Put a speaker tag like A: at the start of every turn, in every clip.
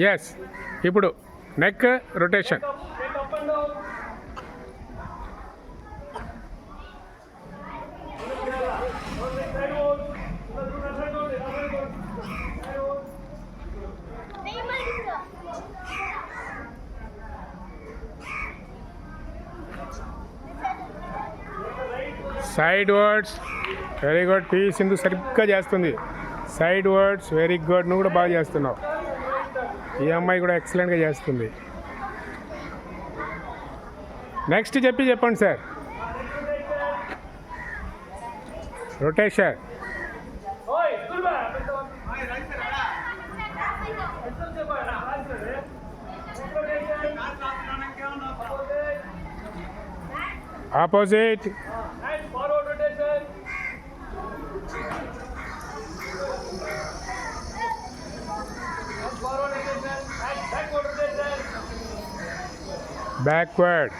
A: Yes. ఇప్పుడు neck rotation. Side words very good. PV Sindhu సరిగ్గా చేస్తుంది. Side words very good. నువ్వు కూడా బాగా చేస్తున్నావు. ఈ అమ్మాయి కూడా ఎక్సలెంట్గా చేస్తుంది. నెక్స్ట్ చెప్పండి సార్. రొటేషన్. ఆపోజిట్. బ్యాక్వర్డ్.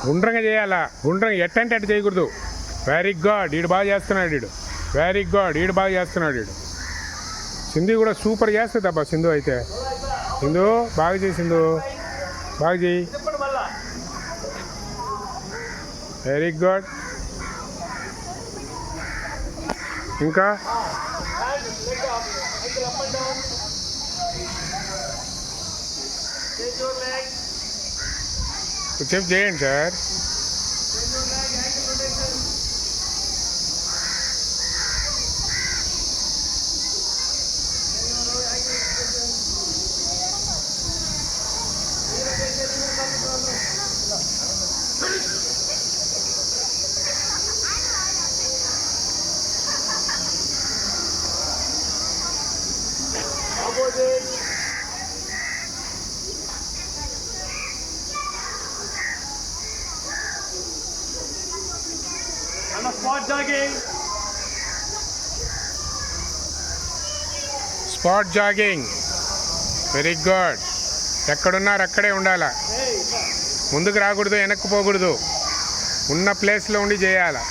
A: గుండ్రంగా చేయాలా. గుండ్రంగా ఎట్టంటే అటు చేయకూడదు. Very good. ఈడు బాగా చేస్తున్నాడు. ఈడు వెరీ గుడ్. ఈడు బాగా చేస్తున్నాడు. ఈడు సింధు కూడా సూపర్ చేస్తుంది అబ్బా. సింధు అయితే సింధు బాగా చేయి. సింధు బాగా చేయి. Very good. ఇంకా కొంచెం చేయండి sir. Spot jogging very good. ఎక్కడున్నారు అక్కడే ఉండాలా. ముందుకు రాకూడదు, వెనక్కి పోకూడదు. ఉన్న ప్లేస్లో ఉండి చేయాలా.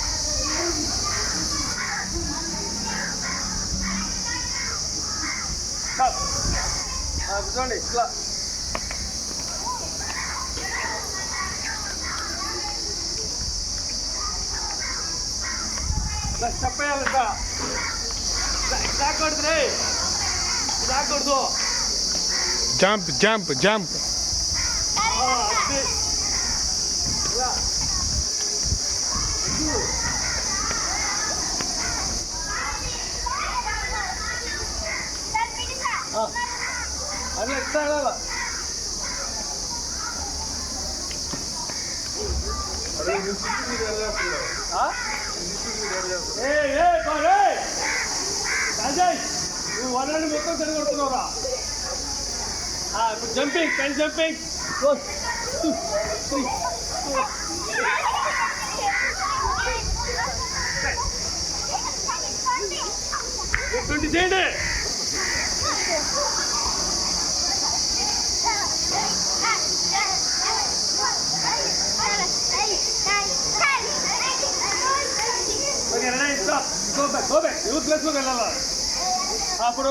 A: Jump jump jump.
B: మొత్తం తిరగొడుతున్నావురా. Jumping pen jumping. 20 చేయండి. Go back. You plus go వెళ్ళాలా. అప్పుడు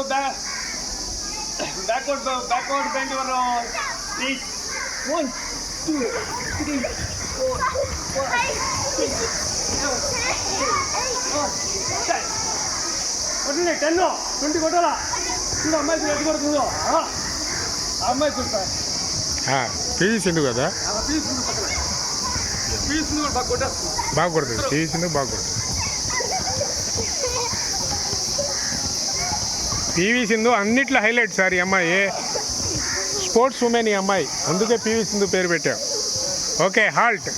B: బ్యాక్వర్డ్ బెండ్ యువర్ knees. 1 2 3 4 5 6 7 కొట్టండి. 10 20 కొట్టాలా. చూడు అమ్మాయి ఎటు కొడుతుందో. అమ్మాయి చూస్తా.
A: పివి సింధు కదా.
B: పివి సింధు కూడా బాగా కొట్టేస్తుంది.
A: బాగా కొడుతుంది. పివి సింధు బాగా కొడుతుంది. పివి సింధు అన్నిట్లో హైలైట్ సార్. ఈ అమ్మాయి స్పోర్ట్స్ ఉమెన్. ఈ అమ్మాయి అందుకే పివి సింధు పేరు పెట్టాం. Okay halt.